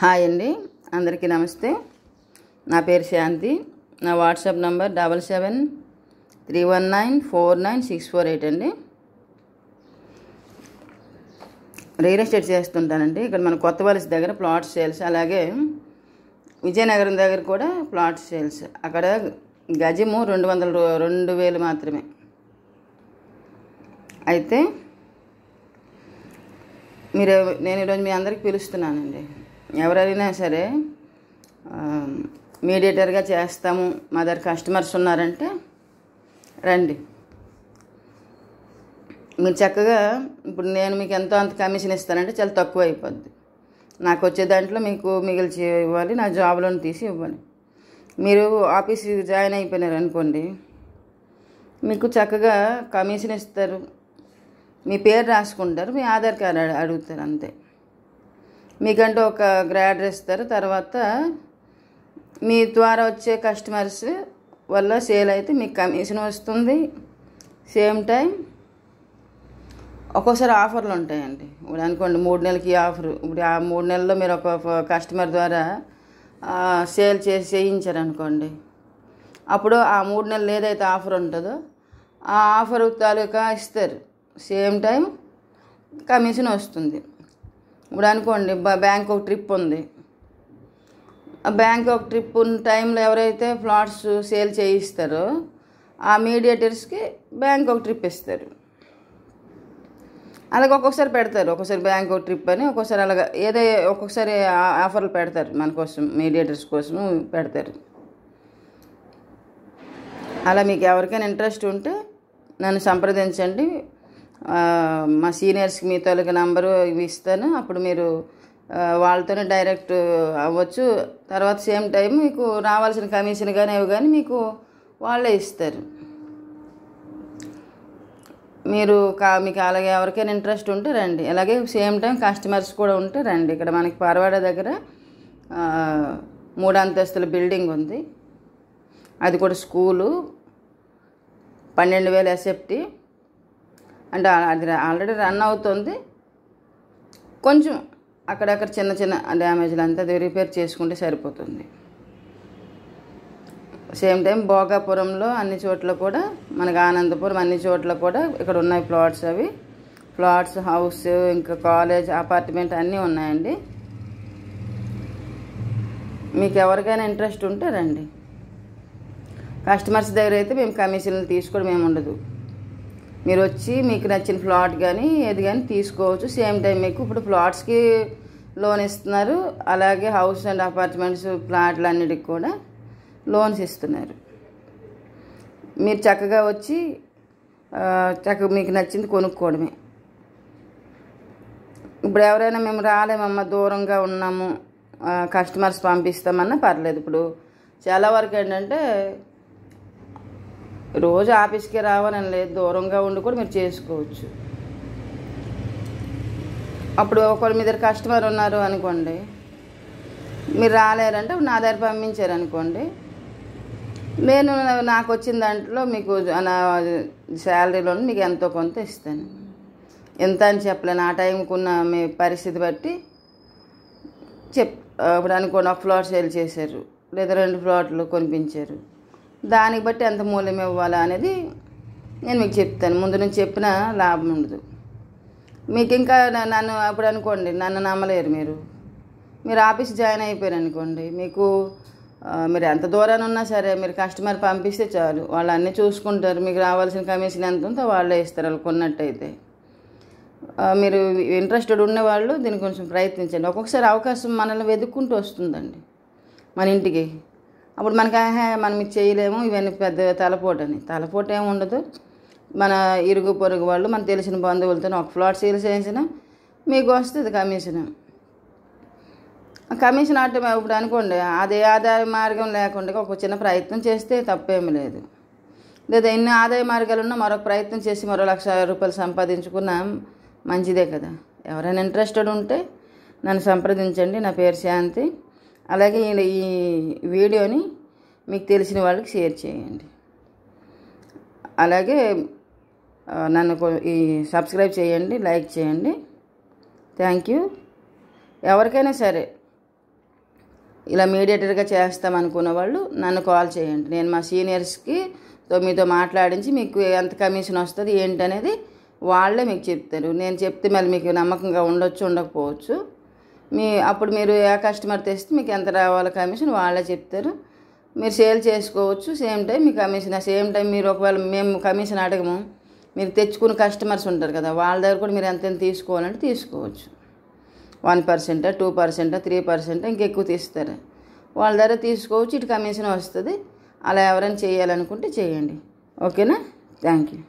Hi అండి, అందరికీ నమస్తే. నా పేరు శాంతి. నా వాట్సాప్ నంబర్ 7731949648 అండి. రియల్ ఎస్టేట్ చేస్తుంటానండి. ఇక్కడ మన కొత్త వలస దగ్గర ప్లాట్స్ సేల్స్, అలాగే విజయనగరం దగ్గర కూడా ప్లాట్స్ సేల్స్. అక్కడ గజము 2,000 మాత్రమే. అయితే నేను ఈరోజు మీ అందరికి పిలుస్తున్నానండి. ఎవరైనా సరే మీడియేటర్గా చేస్తాము, మా దగ్గర కస్టమర్స్ ఉన్నారంటే రండి. మీరు చక్కగా ఇప్పుడు నేను మీకు ఎంతో అంత కమిషన్ ఇస్తానంటే చాలా తక్కువ అయిపోద్ది. నాకు వచ్చే దాంట్లో మీకు మిగిల్చి ఇవ్వాలి, నా జాబ్లోని తీసి ఇవ్వాలి. మీరు ఆఫీస్కి జాయిన్ అయిపోయినారు అనుకోండి, మీకు చక్కగా కమిషన్ ఇస్తారు. మీ పేరు రాసుకుంటారు, మీ ఆధార్ కార్డు అడుగుతారు, అంతే. మీకంటూ ఒక గ్రాడ్ ఇస్తారు. తర్వాత మీ ద్వారా వచ్చే కస్టమర్స్ వల్ల సేల్ అయితే మీకు కమిషన్ వస్తుంది. సేమ్ టైం ఒక్కోసారి ఆఫర్లు ఉంటాయండి. ఇప్పుడు అనుకోండి 3 నెలలకి ఆఫరు. ఇప్పుడు ఆ 3 నెలల్లో మీరు ఒక కస్టమర్ ద్వారా సేల్ చేయించారు అనుకోండి, అప్పుడు ఆ 3 నెలలు ఏదైతే ఆఫర్ ఉంటుందో ఆ ఆఫర్ తాలూకా ఇస్తారు. సేమ్ టైం కమిషన్ వస్తుంది. ఇప్పుడు అనుకోండి బ్యాంక్ ఒక ట్రిప్ ఉంది. ఆ బ్యాంక్ ఒక ట్రిప్ ఉన్న టైంలో ఎవరైతే ప్లాట్స్ సేల్ చేయిస్తారో ఆ మీడియేటర్స్కి బ్యాంక్ ఒక ట్రిప్ ఇస్తారు. అలాగే ఒక్కొక్కసారి పెడతారు, ఒక్కొక్కసారి బ్యాంక్ ఒక ట్రిప్ అని, ఒక్కొక్కసారి అలాగా ఒక్కొక్కసారి ఆఫర్లు పెడతారు, మన కోసం మీడియేటర్స్ కోసం పెడతారు. అలా మీకు ఎవరికైనా ఇంట్రెస్ట్ ఉంటే నన్ను సంప్రదించండి. మా సీనియర్స్కి మీ తాలూకా నంబరు ఇవి ఇస్తాను. అప్పుడు మీరు వాళ్ళతోనే డైరెక్ట్ అవ్వచ్చు. తర్వాత సేమ్ టైం మీకు రావాల్సిన కమిషన్ కానీ అవి కానీ మీకు వాళ్ళే ఇస్తారు. మీకు అలాగే ఎవరికైనా ఇంట్రెస్ట్ ఉంటే రండి. అలాగే సేమ్ టైం కస్టమర్స్ కూడా ఉంటే రండి. ఇక్కడ మనకి పరవాడ దగ్గర 3 అంతస్తుల బిల్డింగ్ ఉంది. అది కూడా స్కూలు, 12,000 ఎస్ఎఫ్టీ. అంటే అది ఆల్రెడీ రన్ అవుతుంది. కొంచెం అక్కడక్కడ చిన్న చిన్న డ్యామేజ్లు అంతా అది రిపేర్ చేసుకుంటే సరిపోతుంది. సేమ్ టైం భోగాపురంలో అన్ని చోట్ల కూడా, మనకి ఆనందపురం అన్ని చోట్ల కూడా ఇక్కడ ఉన్నాయి ప్లాట్స్. అవి ప్లాట్స్, హౌస్, ఇంకా కాలేజ్, అపార్ట్మెంట్ అన్నీ ఉన్నాయండి. మీకు ఎవరికైనా ఇంట్రెస్ట్ ఉంటే రండి. కస్టమర్స్ దగ్గర అయితే మేము కమిషన్లు తీసుకోవడం ఏమి ఉండదు. మీరు వచ్చి మీకు నచ్చిన ప్లాట్ కానీ ఏది కానీ తీసుకోవచ్చు. సేమ్ టైం మీకు ఇప్పుడు ప్లాట్స్కి లోన్ ఇస్తున్నారు, అలాగే హౌస్ అండ్ అపార్ట్మెంట్స్ ప్లాట్లు అన్నిటికి కూడా లోన్స్ ఇస్తున్నారు. మీరు చక్కగా వచ్చి చక్కగా మీకు నచ్చింది కొనుక్కోవడమే. ఇప్పుడు ఎవరైనా మేము రాలేమమ్మా, దూరంగా ఉన్నాము, కస్టమర్స్ పంపిస్తామన్నా పర్లేదు. ఇప్పుడు చాలా వరకు ఏంటంటే రోజు ఆఫీస్కి రావాలని లేదు, దూరంగా ఉండి కూడా మీరు చేసుకోవచ్చు. అప్పుడు ఒకరు మీ దగ్గర కస్టమర్ ఉన్నారు అనుకోండి, మీరు రాలేరంటే నా దగ్గర పంపించారనుకోండి, నేను నాకు వచ్చిన దాంట్లో మీకు నా శాలరీలో మీకు ఎంతో కొంత ఇస్తాను. ఎంత అని చెప్పలేను, ఆ టైంకి ఉన్న మీ పరిస్థితి బట్టి ఇప్పుడు అనుకోండి ఒక ప్లాట్ సేల్ చేశారు, లేదా 2 ప్లాట్లు కొనిపించారు, దానికి బట్టి ఎంత మూల్యం ఇవ్వాలా అనేది నేను మీకు చెప్తాను. ముందు నుంచి చెప్పినా లాభం ఉండదు మీకు. ఇంకా నన్ను అప్పుడు అనుకోండి నన్ను నమ్మలేరు. మీరు ఆఫీస్ జాయిన్ అయిపోయారు అనుకోండి, మీరు ఎంత దూరాన్ని ఉన్నా సరే మీరు కస్టమర్ పంపిస్తే చాలు, వాళ్ళు అన్నీ చూసుకుంటారు. మీకు రావాల్సిన కమిషన్ ఎంత ఉందో వాళ్ళే ఇస్తారు, వాళ్ళు కొన్నట్టయితే. మీరు ఇంట్రెస్టెడ్ ఉన్నవాళ్ళు దీన్ని కొంచెం ప్రయత్నించండి. ఒక్కొక్కసారి అవకాశం మనల్ని వెతుక్కుంటూ వస్తుందండి మన ఇంటికి. అప్పుడు మనం ఇది చేయలేము, ఇవన్నీ పెద్ద తలపోటు ఏమి ఉండదు. మన ఇరుగు పొరుగు వాళ్ళు, మన తెలిసిన బంధువులతో ఒక ఫ్లాట్ సేల్ చేసినా మీకు వస్తుంది కమిషన్. ఇప్పుడు అనుకోండి అదే ఆదాయ మార్గం లేకుండా ఒక చిన్న ప్రయత్నం చేస్తే తప్పేమీ లేదు. లేదా ఎన్ని ఆదాయ మార్గాలు ఉన్నా మరొక ప్రయత్నం చేసి మరో ₹1,00,000 సంపాదించుకున్నా మంచిదే కదా. ఎవరైనా ఇంట్రెస్టెడ్ ఉంటే నన్ను సంప్రదించండి. నా పేరు శాంతి. అలాగే ఈ వీడియోని మీకు తెలిసిన వాళ్ళకి షేర్ చేయండి. అలాగే నన్ను సబ్స్క్రైబ్ చేయండి, లైక్ చేయండి. Thank you. ఎవరికైనా సరే ఇలా మీడియేటర్గా చేస్తామనుకున్న వాళ్ళు నన్ను కాల్ చేయండి. నేను మా సీనియర్స్కి మీతో మాట్లాడించి మీకు ఎంత కమిషన్ వస్తుంది ఏంటనేది వాళ్ళే మీకు చెప్తారు. నేను చెప్తే మళ్ళీ మీకు నమ్మకంగా ఉండొచ్చు ఉండకపోవచ్చు. అప్పుడు మీరు ఏ కస్టమర్ తెస్తే మీకు ఎంత రావాలో కమిషన్ వాళ్ళే చెప్తారు. మీరు సేల్ చేసుకోవచ్చు. సేమ్ టైం మీ కమిషన్ సేమ్ టైం మీరు ఒకవేళ మేము కమిషన్ అడగము, మీరు తెచ్చుకున్న కస్టమర్స్ ఉంటారు కదా, వాళ్ళ దగ్గర కూడా మీరు ఎంత తీసుకోవాలంటే తీసుకోవచ్చు. 1%, 2%, 3% ఇంకెక్కువ తీస్తారు. వాళ్ళ దగ్గర తీసుకోవచ్చు. ఇటు కమిషన్ వస్తుంది. అలా ఎవరైనా చేయాలనుకుంటే చేయండి. ఓకేనా? Thank you.